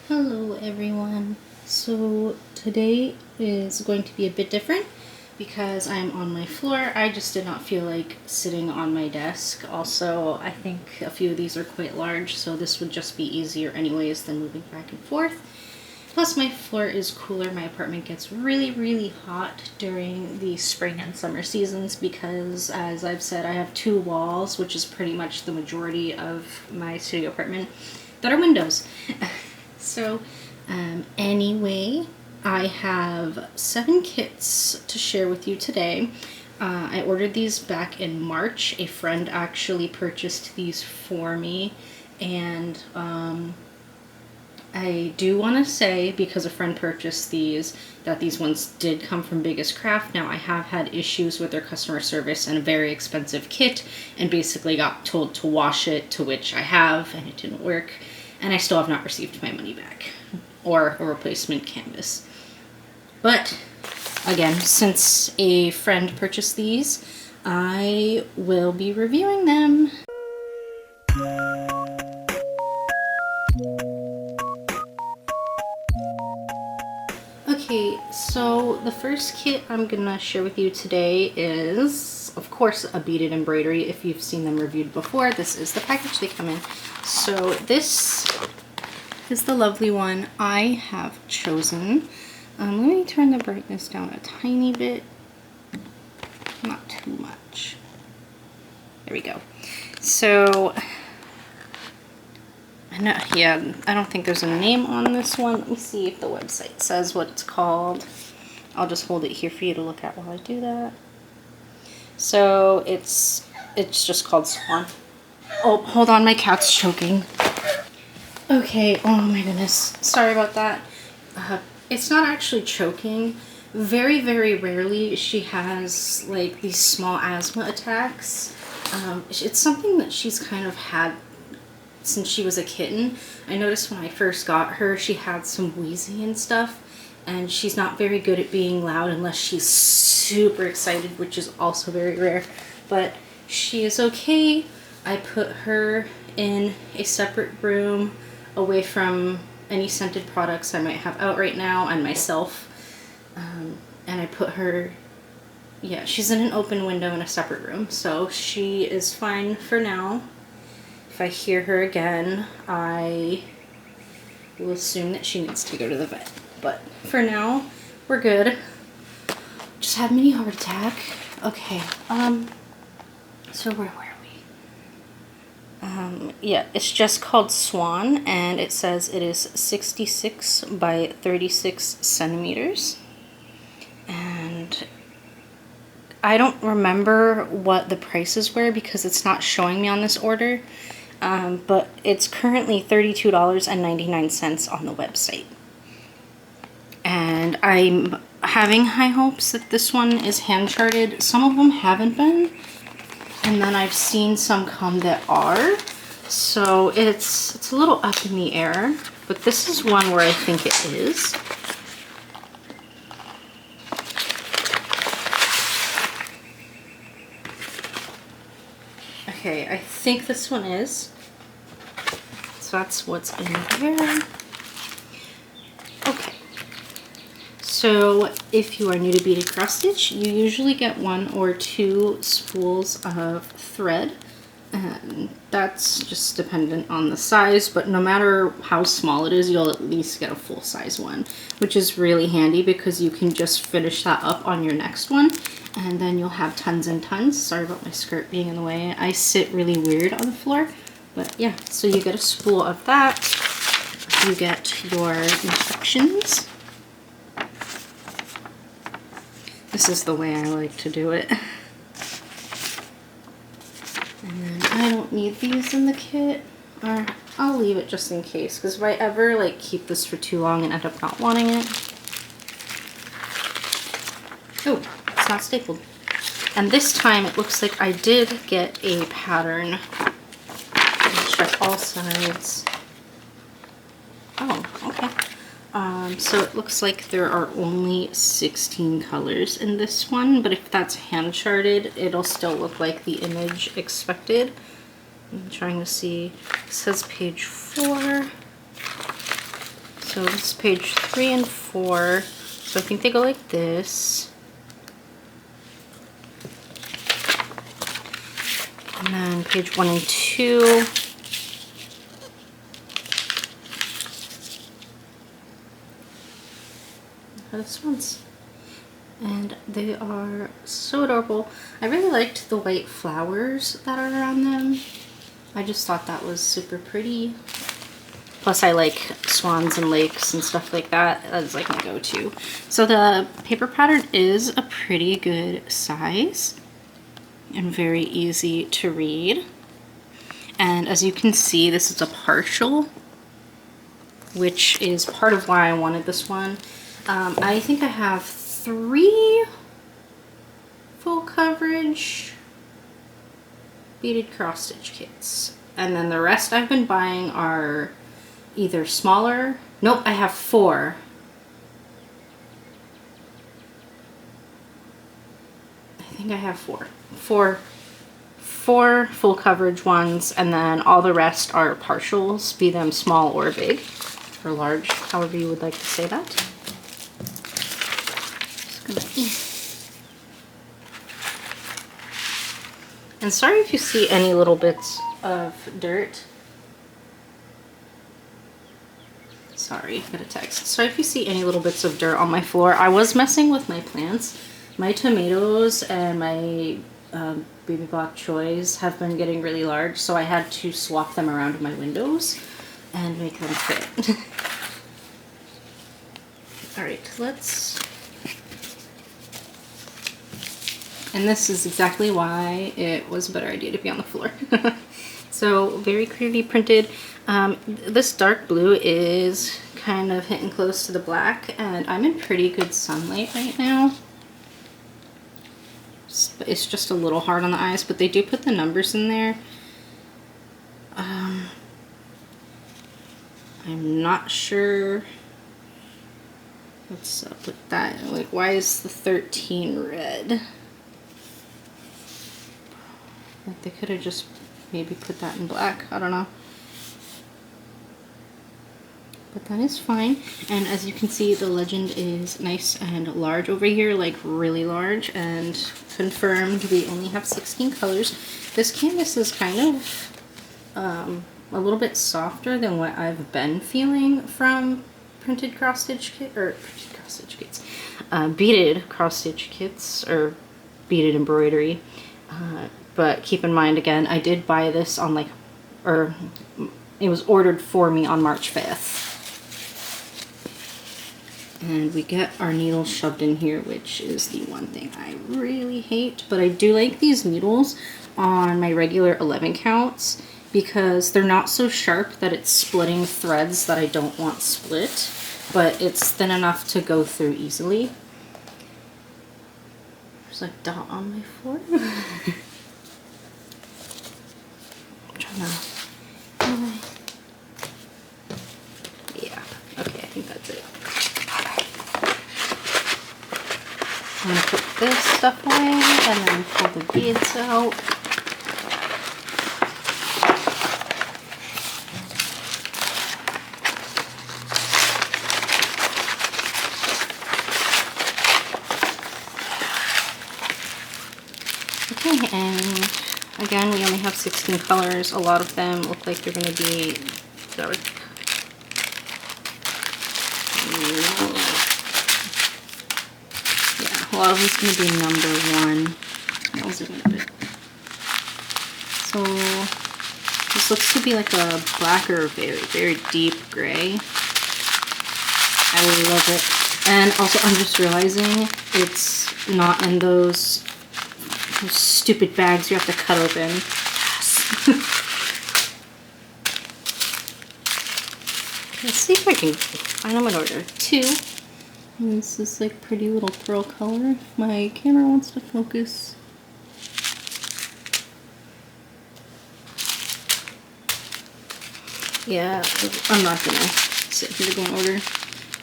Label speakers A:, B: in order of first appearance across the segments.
A: Hello everyone. So today is going to be a bit different because I'm on my floor. I just did not feel like sitting on my desk. Also, I think a few of these are quite large, so this would just be easier anyways than moving back and forth. Plus my floor is cooler. My apartment gets really hot during the spring and summer seasons because, as I've said, I have two walls, which is pretty much the majority of my studio apartment, that are windows. So anyway, I have 7 kits to share with you today. I ordered these back in March. A friend actually purchased these for me, and I do want to say, because a friend purchased these, that these ones did come from WISKF. Now, I have had issues with their customer service and a very expensive kit, and basically got told to wash it, to which I have, and it didn't work. And I still have not received my money back or a replacement canvas. But again, since a friend purchased these, I will be reviewing them. Okay, so the first kit I'm gonna share with you today is, of course, a beaded embroidery. If you've seen them reviewed before, this is the package they come in. So this is the lovely one I have chosen. Let me turn the brightness down a tiny bit. Not too much. There we go. So, I don't think there's a name on this one. Let me see if the website says what it's called. I'll just hold it here for you to look at while I do that. So it's just called Swan. Oh, hold on, my cat's choking. Okay, oh my goodness. Sorry about that. It's not actually choking. Very rarely she has like these small asthma attacks. It's something that she's kind of had since she was a kitten. I noticed when I first got her, she had some wheezing and stuff, and she's not very good at being loud unless she's super excited, which is also very rare, but she is okay. I put her in a separate room away from any scented products I might have out right now and myself, and I put her, yeah, she's in an open window in a separate room, so she is fine for now. If I hear her again, I will assume that she needs to go to the vet. But for now, we're good. Just had a mini heart attack. Okay, so where were we? Yeah, it's just called Swan, and it says it is 66 by 36 centimeters. And I don't remember what the prices were because it's not showing me on this order. But it's currently $32.99 on the website. And I'm having high hopes that this one is hand charted. Some of them haven't been, and then I've seen some come that are. So it's a little up in the air, but this is one where I think it is. Okay, I think this one is. So that's what's in there. Okay. So if you are new to beaded cross stitch, you usually get 1 or 2 spools of thread. And that's just dependent on the size, but no matter how small it is, you'll at least get a full size one, which is really handy because you can just finish that up on your next one. And then you'll have tons and tons. Sorry about my skirt being in the way. I sit really weird on the floor. But yeah, so you get a spool of that. You get your instructions. This is the way I like to do it. And then I don't need these in the kit. Or I'll leave it just in case. Because if I ever like keep this for too long and end up not wanting it. Oh, it's not stapled. And this time it looks like I did get a pattern. Check all sides. Oh, okay. So it looks like there are only 16 colors in this one, but if that's hand charted, it'll still look like the image expected. I'm trying to see. It says page 4. So this is page 3 and 4. So I think they go like this. And then page 1 and 2. This one's, and they are so adorable. I really liked the white flowers that are around them. I just thought that was super pretty. Plus I like swans and lakes and stuff like that. That's like my go-to. So the paper pattern is a pretty good size and very easy to read. And as you can see, this is a partial, which is part of why I wanted this one. I think I have 3 full coverage beaded cross stitch kits. And then the rest I've been buying are either smaller. Nope, I have 4. I think I have 4. 4 full coverage ones, and then all the rest are partials, be them small or big, or large, however you would like to say that. And sorry if you see any little bits of dirt. Sorry, got a text. Sorry if you see any little bits of dirt on my floor. I was messing with my plants. My tomatoes and my baby bok choys have been getting really large, so I had to swap them around in my windows and make them fit. Alright, let's... And this is exactly why it was a better idea to be on the floor. So, very clearly printed. This dark blue is kind of hitting close to the black, and I'm in pretty good sunlight right now. It's just a little hard on the eyes, but they do put the numbers in there. I'm not sure what's up with that. Like, why is the 13 red? Like, they could have just maybe put that in black. I don't know. But that is fine. And as you can see, the legend is nice and large over here, like really large, and confirmed we only have 16 colors. This canvas is kind of a little bit softer than what I've been feeling from printed cross stitch kit, or printed cross stitch kits, beaded cross stitch kits, or beaded embroidery. But keep in mind, again, I did buy this on like, or it was ordered for me on March 5th. And we get our needles shoved in here, which is the one thing I really hate. But I do like these needles on my regular 11 counts because they're not so sharp that it's splitting threads that I don't want split, but it's thin enough to go through easily. There's a dot on my floor. I'm trying to... Yeah, okay, I think that's it. I'm going to put this stuff away and then pull the beads out. Okay, and again, we only have 16 colors. A lot of them look like they're going to be dark. A lot of it's going to be number 1. I'll zoom in a bit. So this looks to be like a black or very, very deep gray. I love it. And also I'm just realizing it's not in those stupid bags you have to cut open. Yes. Let's see if I can find them in order. 2. And this is like pretty little pearl color. If my camera wants to focus. Yeah, I'm not gonna sit here to go in order.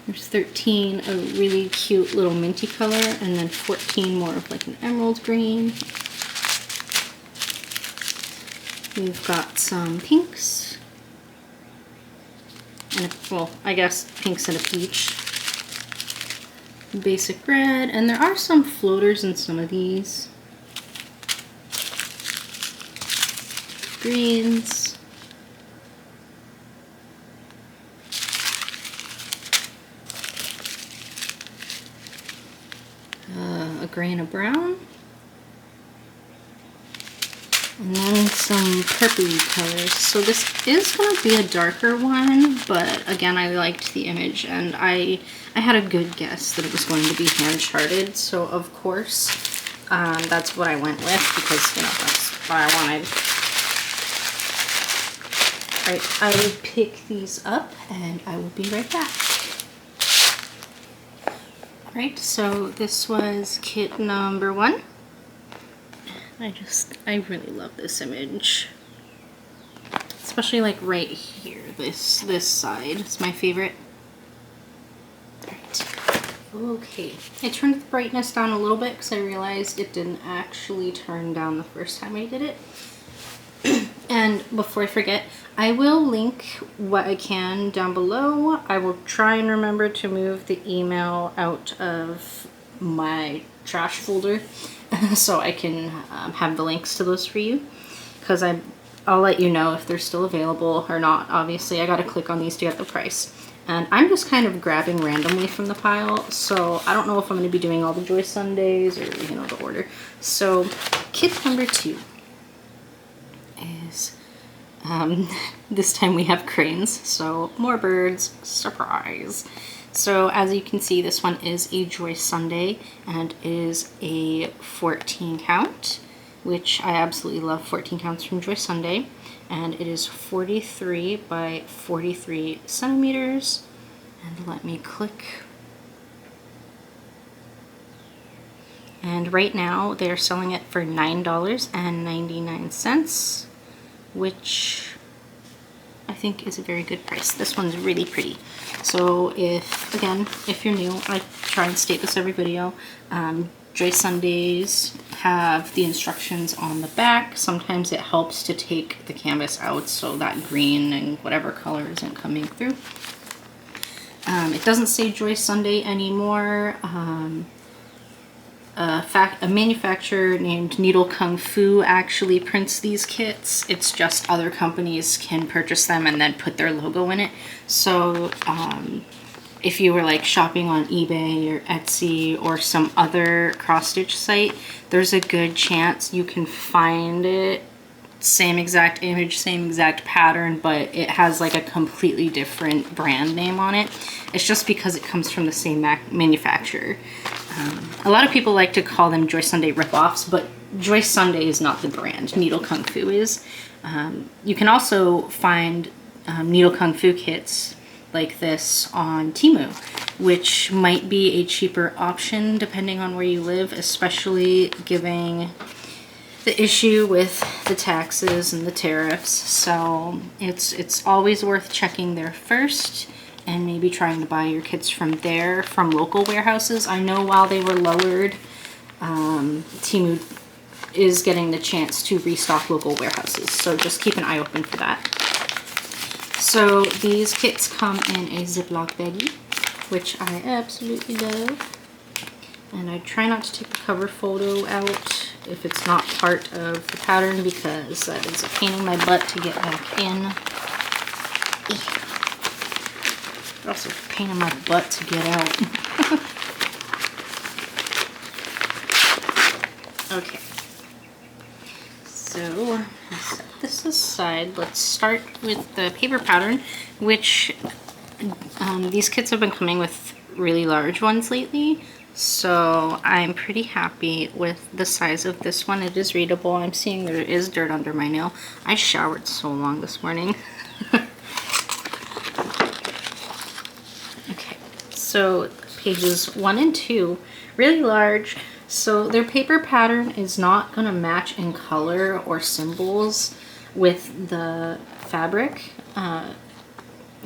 A: There's 13, a really cute little minty color, and then 14 more of like an emerald green. We've got some pinks. and well, I guess pinks and a peach. Basic red, and there are some floaters in some of these. Greens. A gray and a brown. And then some purpley colors. So this is going to be a darker one, but again, I liked the image, and I had a good guess that it was going to be hand charted. So of course, that's what I went with, because, you know, that's what I wanted. Alright, I will pick these up and I will be right back. Alright, so this was kit number 1. I really love this image. Especially like right here, this side. It's my favorite. Alright. Okay. I turned the brightness down a little bit because I realized it didn't actually turn down the first time I did it. And before I forget, I will link what I can down below. I will try and remember to move the email out of my trash folder so I can have the links to those for you, because I'll let you know if they're still available or not. Obviously, I gotta click on these to get the price. And I'm just kind of grabbing randomly from the pile, so I don't know if I'm going to be doing all the Joy Sundays or, you know, the order. So kit number 2 is, this time we have cranes, so more birds, surprise. So as you can see, this one is a Joy Sunday and is a 14 count, which I absolutely love 14 counts from Joy Sunday. And it is 43 by 43 centimeters. And let me click. And right now they're selling it for $9.99, which I think is a very good price. This one's really pretty. So if you're new, I try and state this every video. Joy Sundays have the instructions on the back. Sometimes it helps to take the canvas out so that green and whatever color isn't coming through. It doesn't say Joy Sunday anymore. A manufacturer named Needle Kung Fu actually prints these kits. It's just other companies can purchase them and then put their logo in it. So if you were like shopping on eBay or Etsy or some other cross-stitch site, there's a good chance you can find it. Same exact image, same exact pattern, but it has like a completely different brand name on it. It's just because it comes from the same manufacturer. A lot of people like to call them Joy Sunday ripoffs, but Joy Sunday is not the brand. Needle Kung Fu is. You can also find Needle Kung Fu kits like this on Temu, which might be a cheaper option depending on where you live, especially given the issue with the taxes and the tariffs. So it's always worth checking there first and maybe trying to buy your kits from there, from local warehouses. I know while they were lowered, Temu is getting the chance to restock local warehouses, so just keep an eye open for that. So these kits come in a Ziploc baggie, which I absolutely love. And I try not to take the cover photo out if it's not part of the pattern, because that is a pain in my butt to get back in. Also a pain in my butt to get out. Okay. So set this aside. Let's start with the paper pattern, which these kits have been coming with really large ones lately. So I'm pretty happy with the size of this one. It is readable. I'm seeing there is dirt under my nail. I showered so long this morning. Okay, so pages 1 and 2, really large. So their paper pattern is not going to match in color or symbols with the fabric.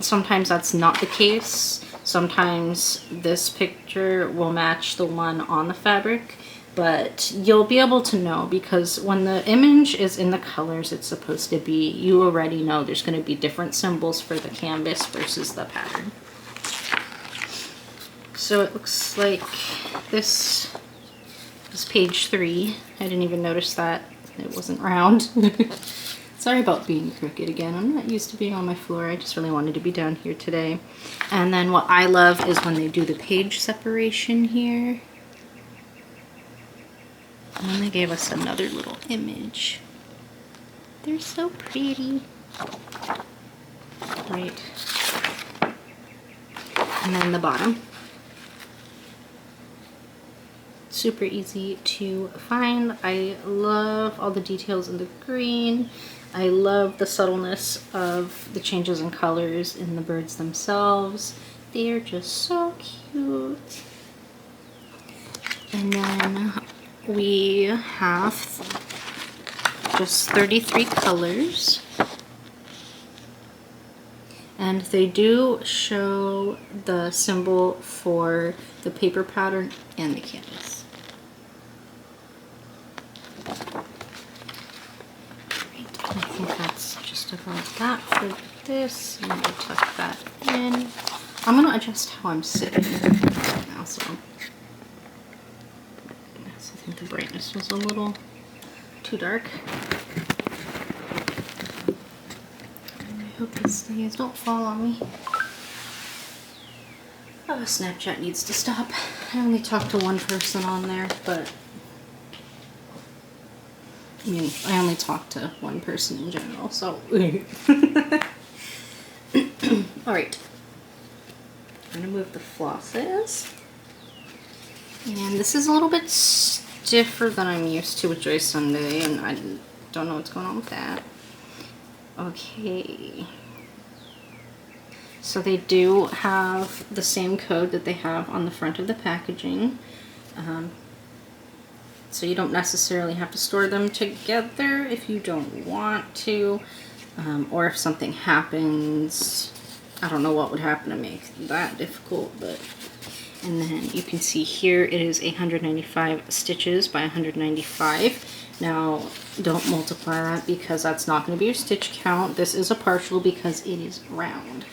A: Sometimes that's not the case. Sometimes this picture will match the one on the fabric. but you'll be able to know because when the image is in the colors it's supposed to be, you already know there's going to be different symbols for the canvas versus the pattern. So it looks like this is page 3. I didn't even notice that it wasn't round. Sorry about being crooked again. I'm not used to being on my floor. I just really wanted to be down here today. And then what I love is when they do the page separation here. And then they gave us another little image. They're so pretty. Right. And then the bottom. Super easy to find. I love all the details in the green. I love the subtleness of the changes in colors in the birds themselves. They are just so cute. And then we have just 33 colors. And they do show the symbol for the paper pattern and the canvas. I think that's just about that for this. I'm going to tuck that in. I'm going to adjust how I'm sitting now, so I think the brightness was a little too dark. And I hope these things don't fall on me. Oh, Snapchat needs to stop. I only talked to one person on there, but I mean, I only talk to one person in general, so. Alright. I'm gonna move the flosses. And this is a little bit stiffer than I'm used to with Joy Sunday, and I don't know what's going on with that. Okay. So they do have the same code that they have on the front of the packaging. So you don't necessarily have to store them together if you don't want to, or if something happens. I don't know what would happen to make that difficult, but, and then you can see here it is 195 stitches by 195. Now don't multiply that because that's not going to be your stitch count. This is a partial because it is round.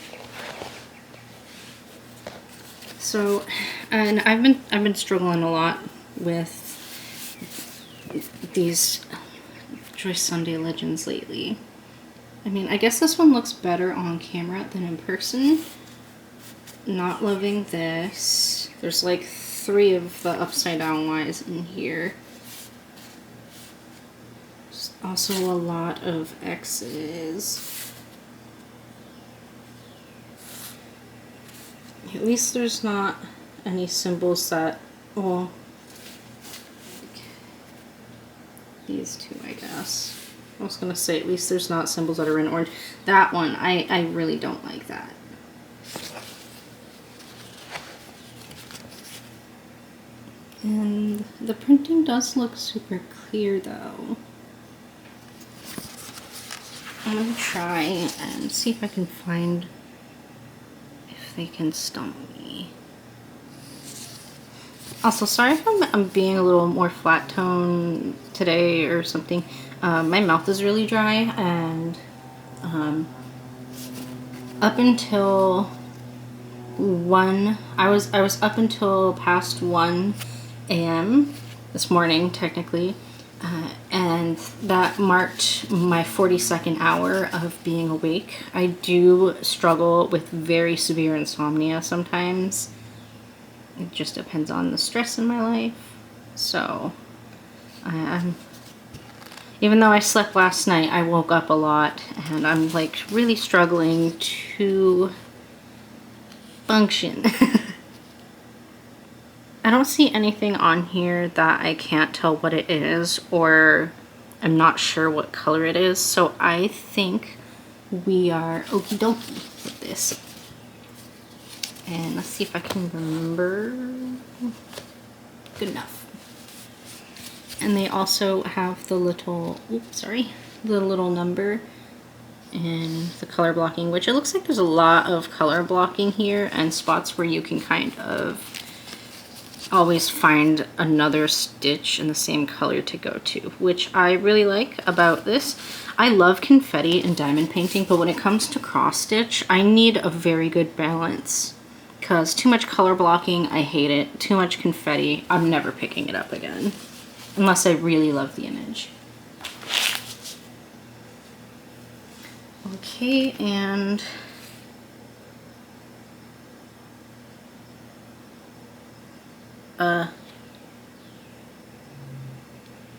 A: So, and I've been struggling a lot with these Joy Sunday Legends lately. I mean, I guess this one looks better on camera than in person. Not loving this. There's like 3 of the upside down Y's in here. There's also a lot of X's. At least there's not any symbols that, well, these 2, I guess. I was gonna say at least there's not symbols that are in orange. That one, I really don't like that. And the printing does look super clear though. I'm gonna try and see if I can find if they can stump me. Also, sorry if I'm being a little more flat tone today or something. My mouth is really dry, and up until 1, I was up until past 1 a.m. this morning, technically, and that marked my 42nd hour of being awake. I do struggle with very severe insomnia sometimes. It just depends on the stress in my life. So, even though I slept last night, I woke up a lot, and I'm like really struggling to function. I don't see anything on here that I can't tell what it is, or I'm not sure what color it is, so I think we are okie dokie with this. And let's see if I can remember. Good enough. And they also have the little, oops, sorry, the little number and the color blocking, which it looks like there's a lot of color blocking here and spots where you can kind of always find another stitch in the same color to go to, which I really like about this. I love confetti and diamond painting, but when it comes to cross stitch, I need a very good balance, because too much color blocking, I hate it. Too much confetti, I'm never picking it up again, unless I really love the image. Okay, and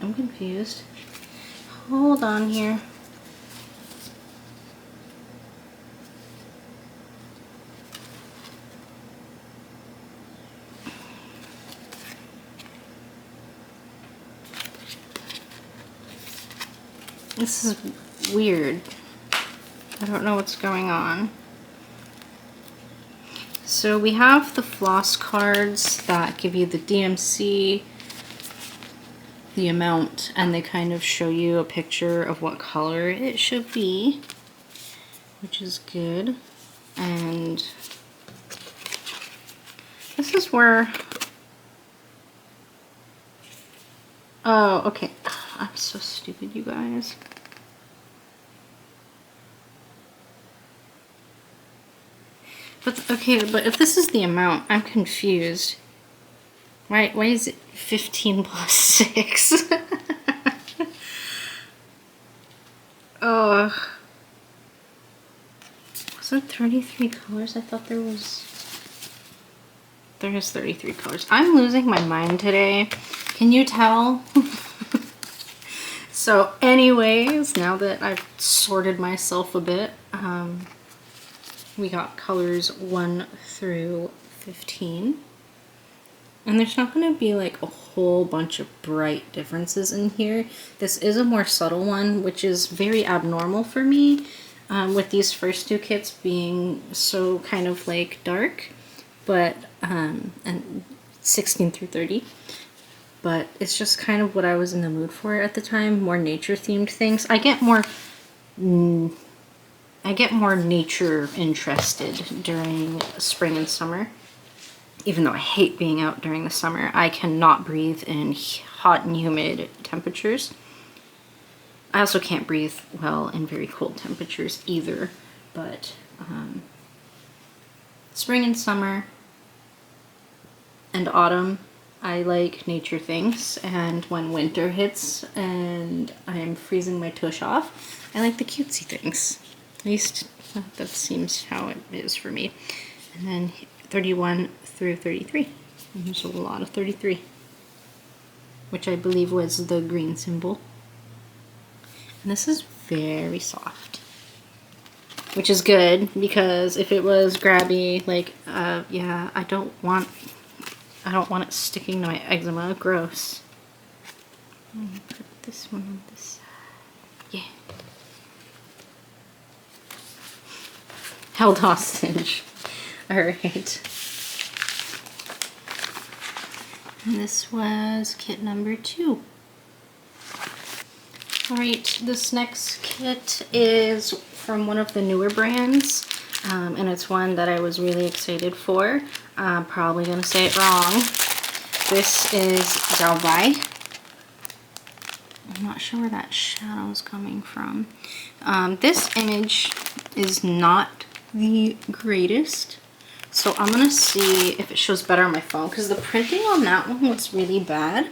A: I'm confused. Hold on here. This is weird. I don't know what's going on. So we have the floss cards that give you the DMC, the amount, and they kind of show you a picture of what color it should be, which is good. And this is where, oh, okay. I'm so stupid, you guys. But, okay, but if this is the amount, I'm confused. Why is it 15 plus 6? Oh. Was it 33 colors? I thought there was... There is 33 colors. I'm losing my mind today. Can you tell? So anyways, now that I've sorted myself a bit, we got colors 1 through 15. And there's not going to be like a whole bunch of bright differences in here. This is a more subtle one, which is very abnormal for me, with these first two kits being so kind of like dark, but and 16 through 30. But it's just kind of what I was in the mood for at the time, more nature themed things. I get more nature interested during spring and summer. Even though I hate being out during the summer, I cannot breathe in hot and humid temperatures. I also can't breathe well in very cold temperatures either, but spring and summer and autumn, I like nature things, and when winter hits and I am freezing my tush off, I like the cutesy things. At least that seems how it is for me. And then 31 through 33. And there's a lot of 33, which I believe was the green symbol. And this is very soft, which is good, because if it was grabby, like, yeah, I don't want it sticking to my eczema. Gross. Put this one on this side. Yeah. Held hostage. Alright. And this was kit number 2. Alright, this next kit is from one of the newer brands, and it's one that I was really excited for. I'm probably going to say it wrong. This is Zalbai. I'm not sure where that shadow is coming from. This image is not the greatest, so I'm going to see if it shows better on my phone, because the printing on that one was really bad.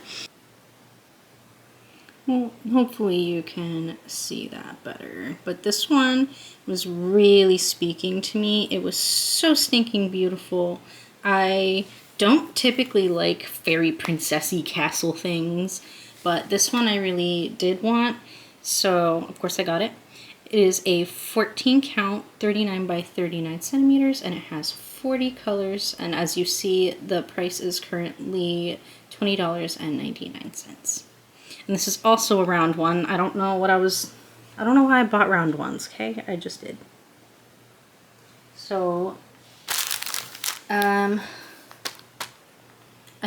A: Well, hopefully you can see that better. But this one was really speaking to me. It was so stinking beautiful. I don't typically like fairy princessy castle things, but this one I really did want, so of course I got it. It is a 14 count, 39 by 39 centimeters, and it has 40 colors, and as you see, the price is currently $20.99. And this is also a round one. I don't know why I bought round ones, okay? I just did. So, I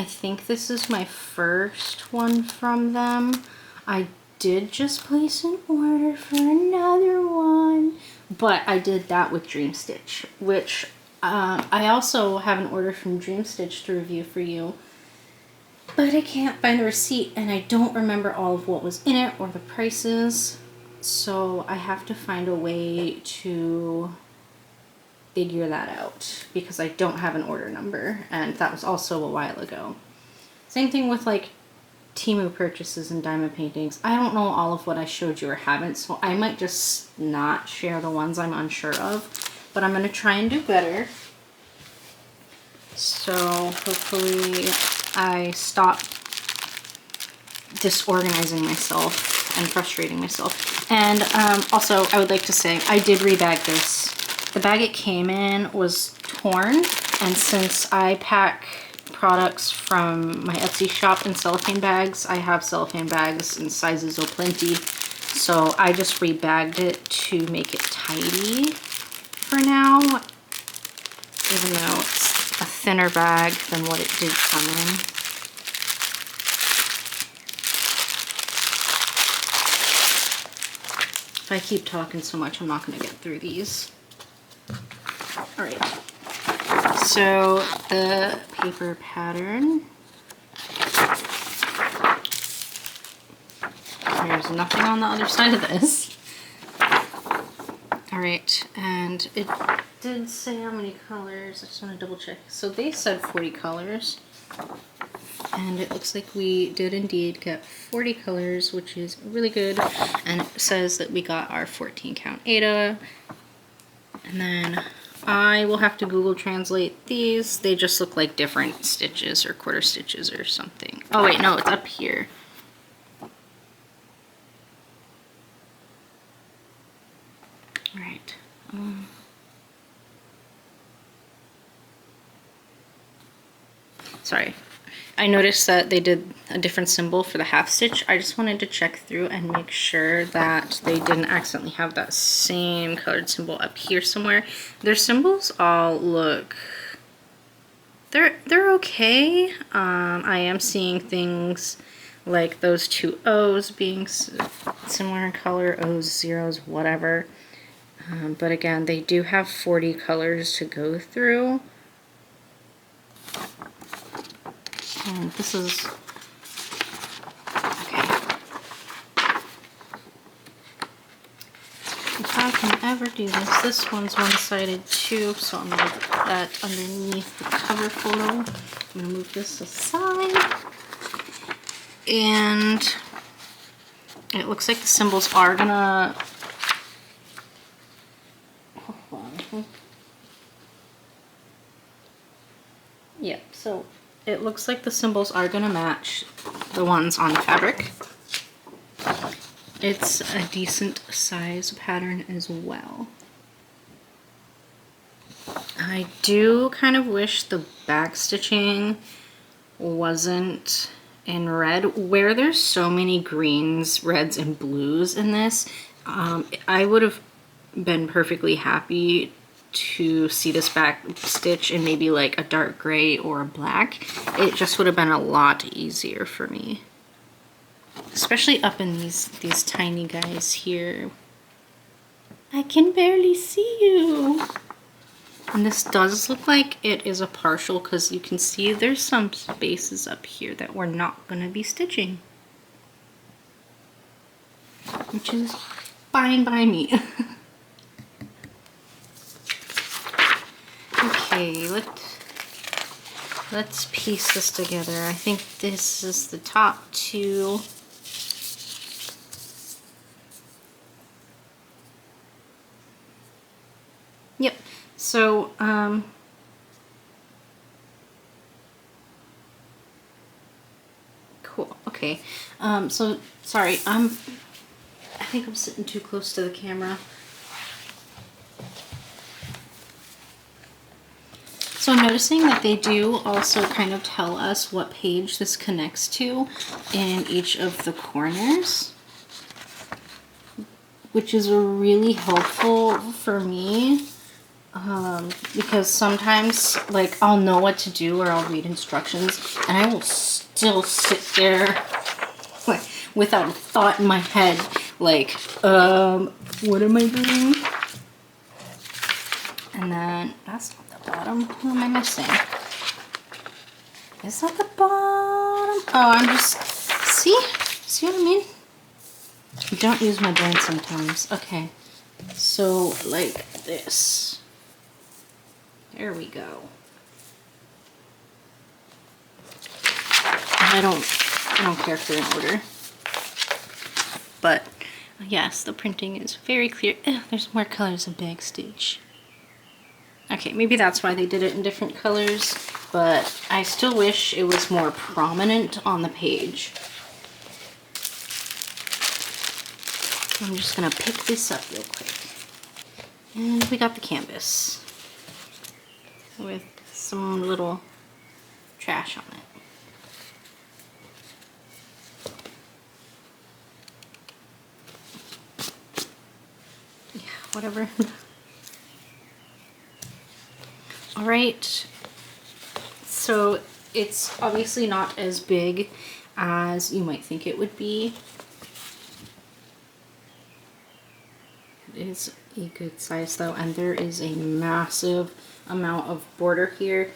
A: think this is my first one from them. I did just place an order for another one, but I did that with Dream Stitch, which I also have an order from Dream Stitch to review for you. but I can't find the receipt and I don't remember all of what was in it or the prices. So I have to find a way to figure that out because I don't have an order number, and that was also a while ago. Same thing with like Temu purchases and diamond paintings. I don't know all of what I showed you or haven't, so I might just not share the ones I'm unsure of, but I'm going to try and do better. So hopefully I stop disorganizing myself and frustrating myself. And also I would like to say I did rebag this. The bag it came in was torn, and since I pack products from my Etsy shop in cellophane bags, I have cellophane bags in sizes aplenty, so I just rebagged it to make it tidy for now, even though it's a thinner bag than what it did come in. If I keep talking so much, I'm not going to get through these. Alright, so the paper pattern, there's nothing on the other side of this. Alright, and it did say how many colors. I just want to double check. So they said 40 colors, and it looks like we did indeed get 40 colors, which is really good. And it says that we got our 14 count Ada, and then I will have to Google translate these. They just look like different stitches or quarter stitches or something. Oh wait, no, it's up here. Alright. Sorry. I noticed that they did a different symbol for the half stitch. I just wanted to check through and make sure that they didn't accidentally have that same colored symbol up here somewhere. Their symbols all look, they're okay. I am seeing things like those two O's being similar in color, O's, zeros, whatever. But again, they do have 40 colors to go through. And this is, okay. If I can ever do this one's one-sided too, so I'm going to put that underneath the cover photo. I'm going to move this aside. And it looks like the symbols are going to, yep, so it looks like the symbols are going to match the ones on the fabric. It's a decent size pattern as well. I do kind of wish the back stitching wasn't in red. Where there's so many greens, reds, and blues in this, I would have been perfectly happy to see this back stitch in maybe like a dark gray or a black. It just would have been a lot easier for me, especially up in these tiny guys here. I can barely see you. And this does look like it is a partial, because you can see there's some spaces up here that we're not going to be stitching, which is fine by me. Okay, let's piece this together. I think this is the top two. Yep. So, cool. Okay. So sorry. I think I'm sitting too close to the camera. So I'm noticing that they do also kind of tell us what page this connects to in each of the corners, which is really helpful for me, because sometimes like I'll know what to do or I'll read instructions and I will still sit there like without a thought in my head, like what am I doing? And then that's not the bottom. Who am I missing? Is that the bottom? Oh, I'm just, see what I mean? Don't use my brain sometimes. Okay, so like this. There we go. I don't care for an order. But yes, the printing is very clear. Ugh, there's more colors of backstage. Okay, maybe that's why they did it in different colors, but I still wish it was more prominent on the page. I'm just gonna pick this up real quick. And we got the canvas with some little trash on it. Yeah, whatever. All right, so it's obviously not as big as you might think it would be. It is a good size though, and there is a massive amount of border here.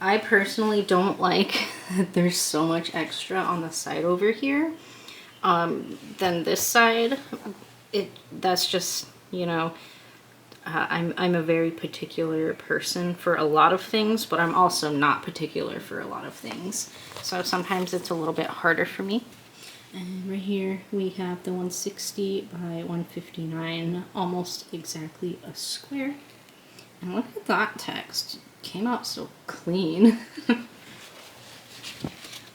A: I personally don't like that there's so much extra on the side over here than this side. That's just, you know, I'm a very particular person for a lot of things, but I'm also not particular for a lot of things. So sometimes it's a little bit harder for me. And right here we have the 160 by 159, almost exactly a square. And look at that text. Came out so clean.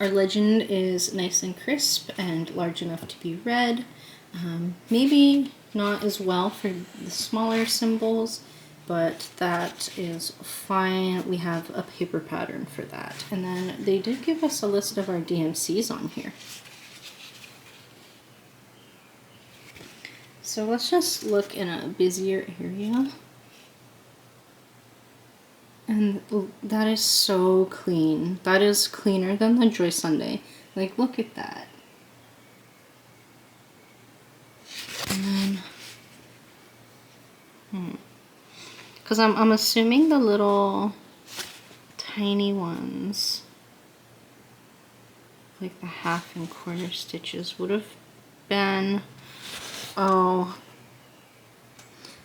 A: Our legend is nice and crisp and large enough to be read. Maybe not as well for the smaller symbols, but that is fine. We have a paper pattern for that. And then they did give us a list of our DMCs on here. So let's just look in a busier area. And that is so clean. That is cleaner than the Joy Sunday. Like, look at that. And then, because I'm assuming the little tiny ones, like the half and quarter stitches, would have been, oh,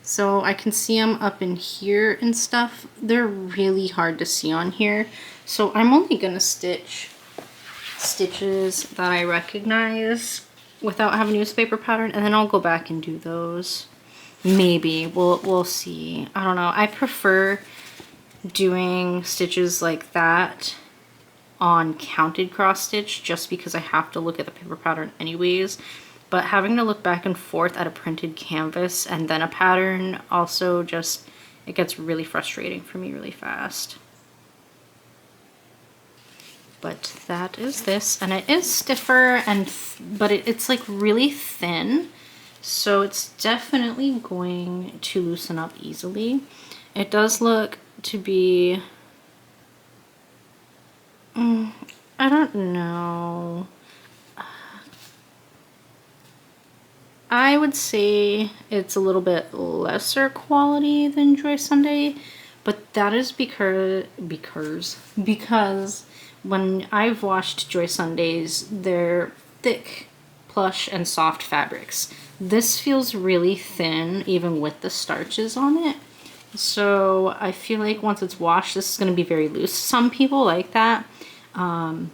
A: so I can see them up in here and stuff. They're really hard to see on here. So I'm only gonna stitch stitches that I recognize without having to use paper pattern, and then I'll go back and do those. Maybe, we'll see. I don't know. I prefer doing stitches like that on counted cross stitch just because I have to look at the paper pattern anyways. But having to look back and forth at a printed canvas and then a pattern also just, it gets really frustrating for me really fast. But that is this, and it is stiffer, but it's like really thin, so it's definitely going to loosen up easily. It does look to be, I don't know. I would say it's a little bit lesser quality than Joy Sunday, but that is because when I've washed Joy Sundays, they're thick, plush, and soft fabrics. This feels really thin, even with the starches on it. So I feel like once it's washed, this is going to be very loose. Some people like that. I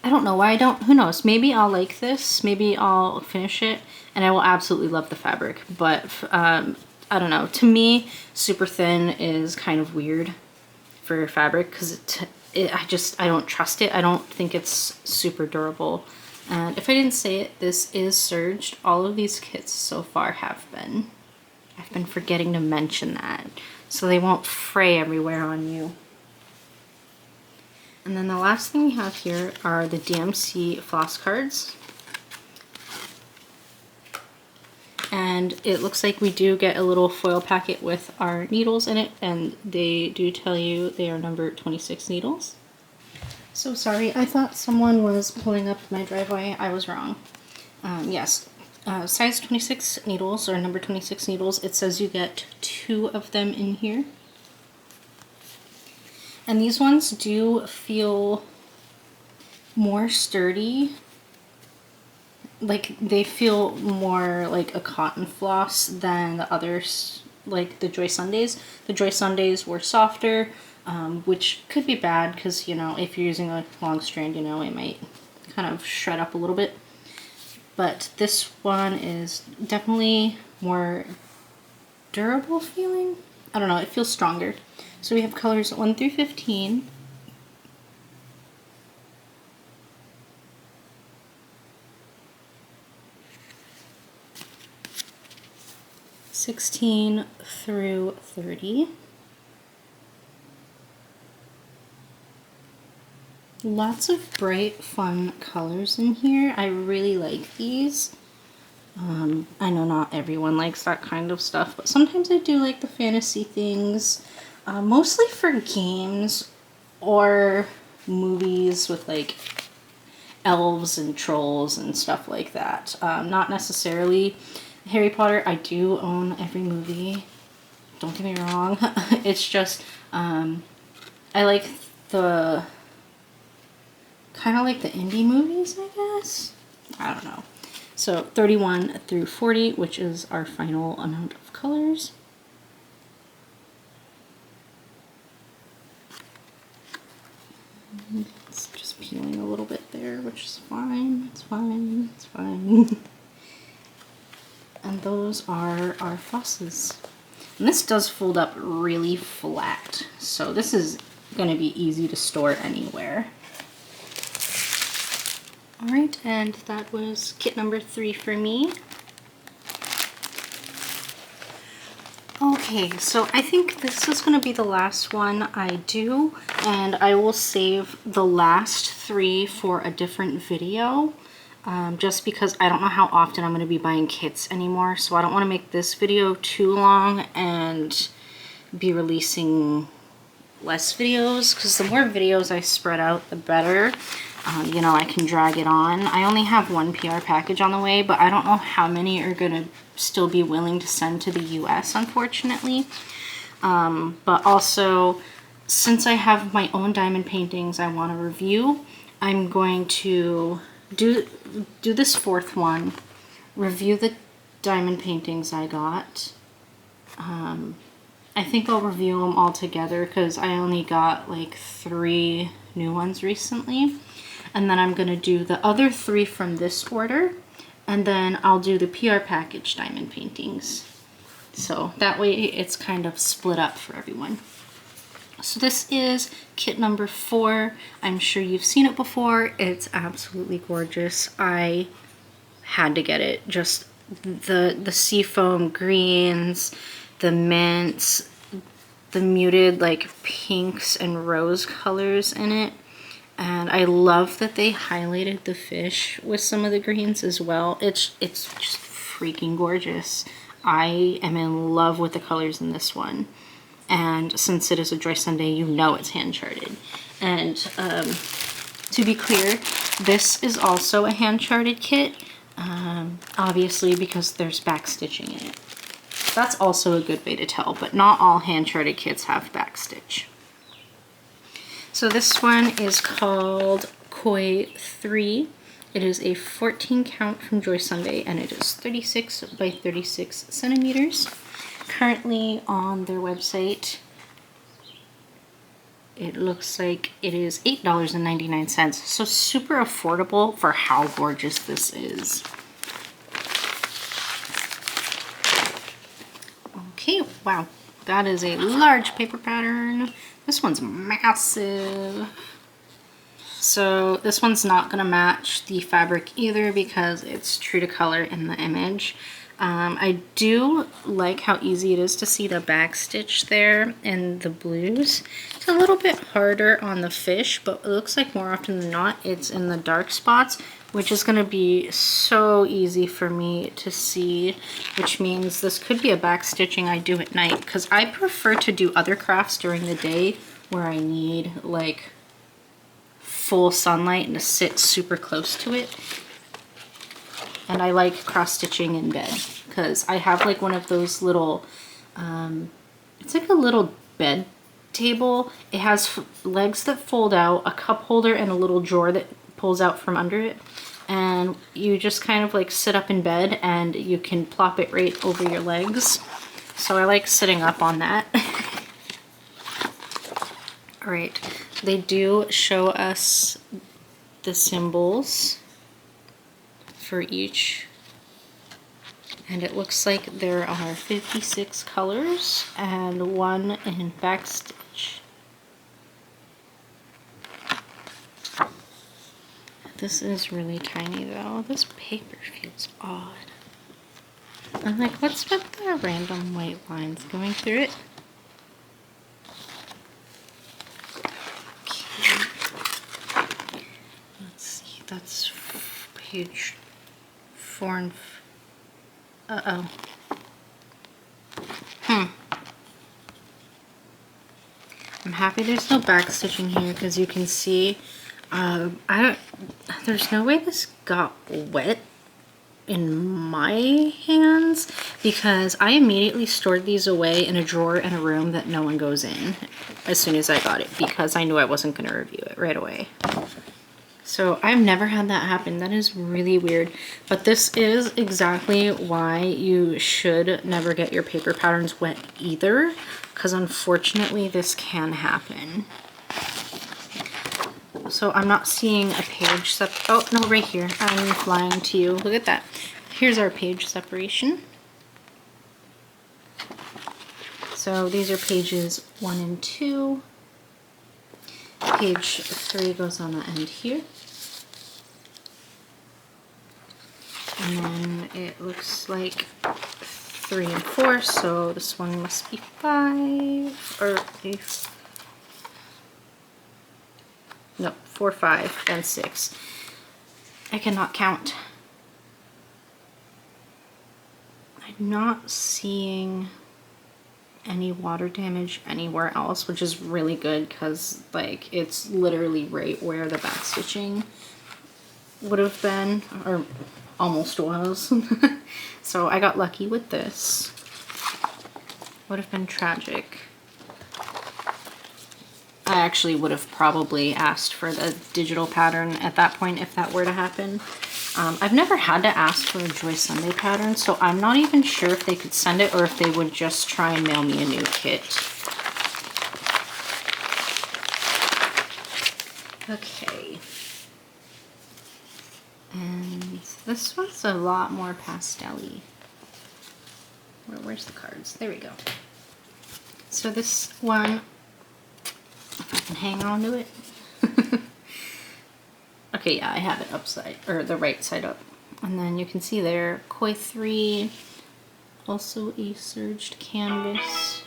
A: don't know why I don't. Who knows? Maybe I'll like this. Maybe I'll finish it, and I will absolutely love the fabric. But I don't know. To me, super thin is kind of weird for fabric because I don't trust it. I don't think it's super durable. And if I didn't say it, this is serged. All of these kits so far have been. I've been forgetting to mention that, so they won't fray everywhere on you. And then the last thing we have here are the DMC floss cards. And it looks like we do get a little foil packet with our needles in it, and they do tell you they are number 26 needles. So sorry, I thought someone was pulling up my driveway. I was wrong. Yes, size 26 needles, or number 26 needles. It says you get 2 of them in here. And these ones do feel more sturdy. Like, they feel more like a cotton floss than the others, like the Joy Sundays. The Joy Sundays were softer, which could be bad because, you know, if you're using a long strand, you know, it might kind of shred up a little bit. But this one is definitely more durable feeling. I don't know, it feels stronger. So we have colors 1 through 15. (16 through 30). Lots of bright, fun colors in here. I really like these. I know not everyone likes that kind of stuff, but sometimes I do like the fantasy things. Mostly for games or movies with like elves and trolls and stuff like that. Not necessarily Harry Potter. I do own every movie. Don't get me wrong. It's just, I like the, kind of like the indie movies, I guess. I don't know. So 31 through 40, which is our final amount of colors. It's just peeling a little bit there, which is fine. It's fine. It's fine. And those are our flosses. And this does fold up really flat, so this is going to be easy to store anywhere. Alright, and that was kit number 3 for me. Okay, so I think this is going to be the last one I do, and I will save the last 3 for a different video, just because I don't know how often I'm going to be buying kits anymore, so I don't want to make this video too long and be releasing less videos, because the more videos I spread out, the better. You know, I can drag it on. I only have 1 PR package on the way, but I don't know how many are going to still be willing to send to the US, unfortunately. But also, since I have my own diamond paintings I want to review, I'm going to do this 4th one, review the diamond paintings I got. I think I'll review them all together because I only got like 3 new ones recently. And then I'm going to do the other 3 from this order, and then I'll do the PR package diamond paintings. So that way it's kind of split up for everyone. So this is kit number 4. I'm sure you've seen it before. It's absolutely gorgeous. I had to get it. Just the seafoam greens, the mints, the muted like pinks and rose colors in it. And I love that they highlighted the fish with some of the greens as well. It's just freaking gorgeous. I am in love with the colors in this one. And since it is a Joy Sunday, you know it's hand charted. And to be clear, this is also a hand charted kit, obviously because there's back stitching in it. That's also a good way to tell, but not all hand charted kits have back stitch. So this one is called Koi 3. It is a 14 count from Joy Sunday, and it is 36 by 36 centimeters. Currently on their website, it looks like it is $8.99, so super affordable for how gorgeous this is. Okay, wow, that is a large paper pattern. This one's massive. So this one's not gonna match the fabric either because it's true to color in the image. I do like how easy it is to see the back stitch there in the blues. It's a little bit harder on the fish, but it looks like more often than not it's in the dark spots, which is gonna be so easy for me to see, which means this could be a back stitching I do at night, because I prefer to do other crafts during the day where I need like full sunlight and to sit super close to it. And I like cross stitching in bed because I have like one of those little, it's like a little bed table. It has legs that fold out, a cup holder, and a little drawer that pulls out from under it. And you just kind of like sit up in bed and you can plop it right over your legs. So I like sitting up on that. All right, they do show us the symbols for each. And it looks like there are 56 colors and 1 in backstitch. This is really tiny though. This paper feels odd. I'm like, what's with the random white lines going through it? Okay. Let's see, that's page 4 and uh-oh. I'm happy there's no back stitching here because you can see there's no way this got wet in my hands because I immediately stored these away in a drawer in a room that no one goes in as soon as I got it because I knew I wasn't going to review it right away. So I've never had that happen. That is really weird. But this is exactly why you should never get your paper patterns wet either, because unfortunately this can happen. So I'm not seeing a page oh no, right here. I'm lying to you. Look at that. Here's our page separation. So these are pages 1 and 2. Page 3 goes on the end here. And then it looks like 3 and 4, so this one must be 5 or 8. No, 4, 5, and 6. I cannot count. I'm not seeing any water damage anywhere else, which is really good because like it's literally right where the back stitching would have been, or almost was. So I got lucky with this. Would have been tragic. I actually would have probably asked for the digital pattern at that point if that were to happen. I've never had to ask for a Joy Sunday pattern, so I'm not even sure if they could send it or if they would just try and mail me a new kit. Okay. And this one's a lot more pastel-y. Where's the cards? There we go. So this one, if I can hang on to it. Okay, yeah, I have it upside, or the right side up. And then you can see there, Koi 3, also a serged canvas,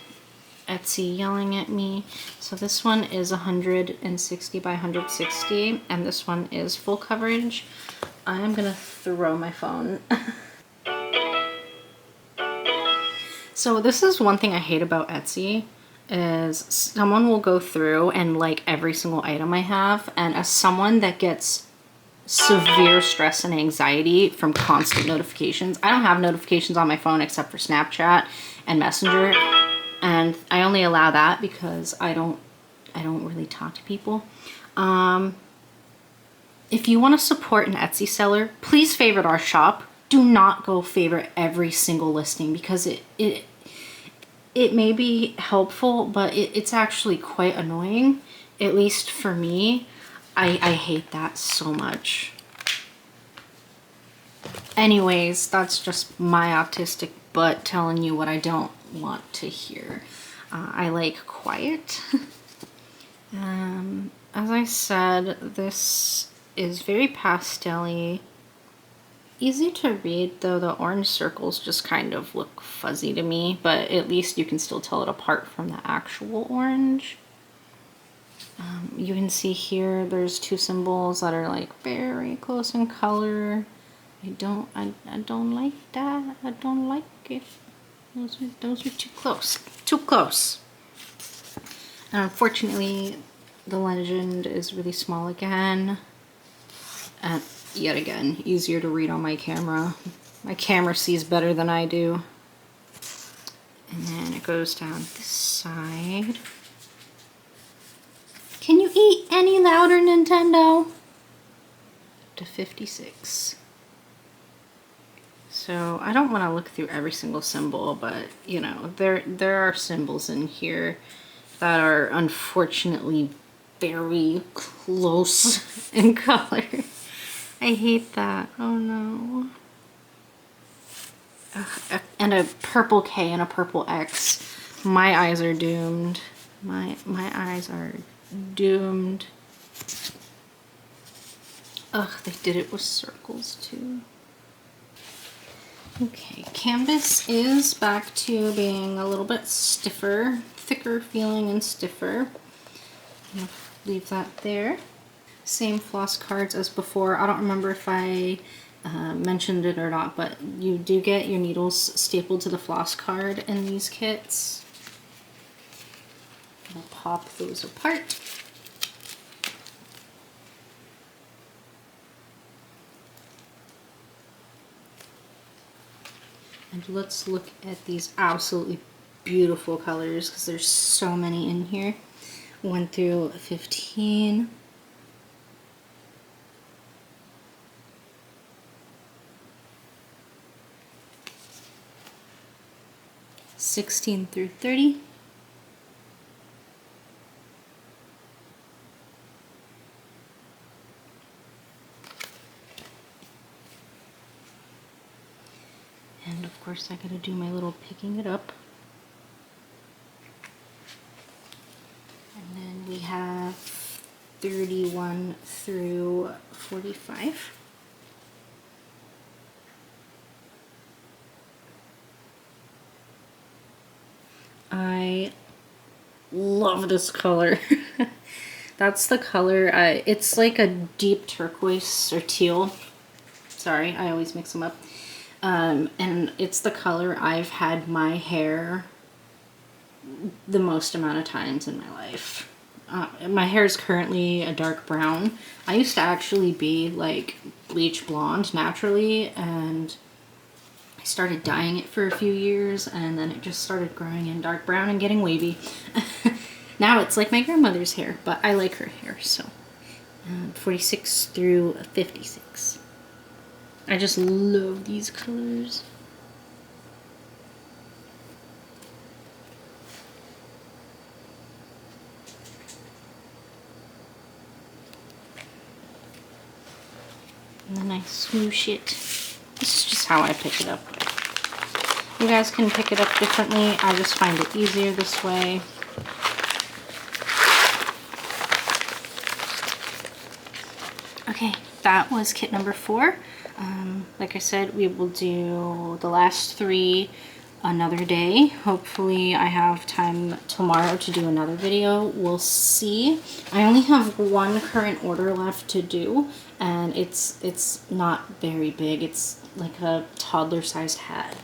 A: Etsy yelling at me. So this one is 160 by 160, and this one is full coverage. I'm gonna throw my phone. So this is one thing I hate about Etsy, is someone will go through and like every single item I have, and as someone that gets severe stress and anxiety from constant notifications, I don't have notifications on my phone except for Snapchat and Messenger, and I only allow that because I don't really talk to people. If you want to support an Etsy seller, please favorite our shop. Do not go favorite every single listing because it may be helpful, but it's actually quite annoying, at least for me. I hate that so much. Anyways, that's just my autistic butt telling you what I don't want to hear. I like quiet. As I said, this is very pastel-y. Easy to read, though the orange circles just kind of look fuzzy to me, but at least you can still tell it apart from the actual orange. You can see here there's 2 symbols that are like very close in color. I don't like that. I don't like it. Those are too close. Too close. And unfortunately, the legend is really small again. And yet again, easier to read on my camera. My camera sees better than I do. And then it goes down this side. Can you eat any louder, Nintendo? 56. So I don't want to look through every single symbol, but you know, there are symbols in here that are unfortunately very close in color. I hate that. Oh no. Ugh, and a purple K and a purple X. My eyes are doomed. My eyes are doomed. Ugh, they did it with circles too. Okay, canvas is back to being a little bit stiffer, thicker feeling and stiffer. I'm gonna leave that there. Same floss cards as before. I don't remember if I mentioned it or not, but you do get your needles stapled to the floss card in these kits. I'll pop those apart. And let's look at these absolutely beautiful colors because there's so many in here. 1 through 15. (16 through 30). And of course I gotta do my little picking it up. And then we have 31 through 45. I love this color. That's the color, it's like a deep turquoise or teal. Sorry, I always mix them up. And it's the color I've had my hair the most amount of times in my life. My hair is currently a dark brown. I used to actually be like bleach blonde naturally, and I started dyeing it for a few years, and then it just started growing in dark brown and getting wavy. Now it's like my grandmother's hair, but I like her hair, so 46 through 56. I just love these colors. And then I swoosh it. This is just how I pick it up. You guys can pick it up differently. I just find it easier this way. Okay, that was kit number 4. Like I said, we will do the last 3 another day. Hopefully I have time tomorrow to do another video. We'll see. I only have 1 current order left to do, and it's not very big. It's like a toddler-sized hat.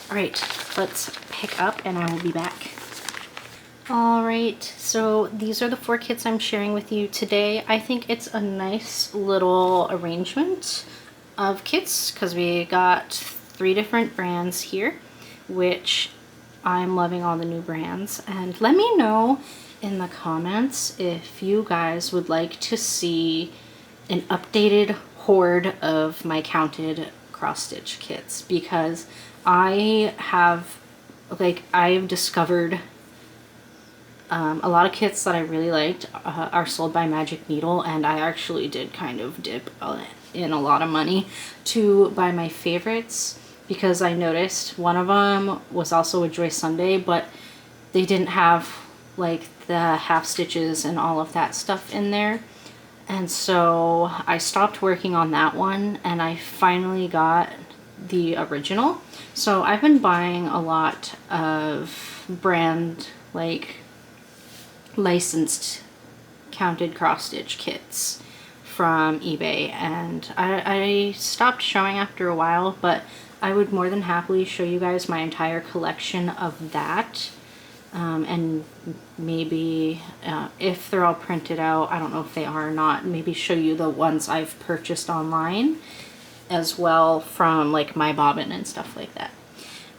A: Alright, let's pick up and I will be back. Alright, so these are the 4 kits I'm sharing with you today. I think it's a nice little arrangement of kits because we got 3 different brands here, which I'm loving all the new brands. And let me know in the comments if you guys would like to see an updated horde of my counted cross-stitch kits, because I've discovered a lot of kits that I really liked are sold by Magic Needle, and I actually did kind of dip in a lot of money to buy my favorites, because I noticed one of them was also a Joy Sunday, but they didn't have like the half stitches and all of that stuff in there. And so I stopped working on that one, and I finally got the original. So I've been buying a lot of brand like licensed counted cross-stitch kits from eBay, and I stopped showing after a while, but I would more than happily show you guys my entire collection of that. And maybe if they're all printed out, I don't know if they are or not, maybe show you the ones I've purchased online as well from like My Bobbin and stuff like that.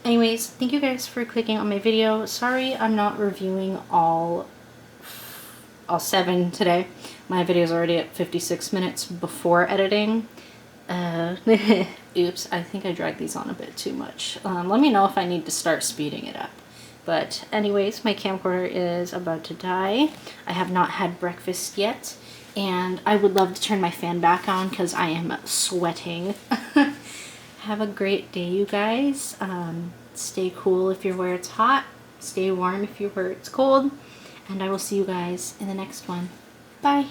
A: Anyways, thank you guys for clicking on my video. Sorry I'm not reviewing all 7 today, My video is already at 56 minutes before editing. Oops, I think I dragged these on a bit too much. Let me know if I need to start speeding it up. But anyways, my camcorder is about to die. I have not had breakfast yet, and I would love to turn my fan back on because I am sweating. Have a great day, you guys. Stay cool if you're where it's hot. Stay warm if you're where it's cold. And I will see you guys in the next one. Bye.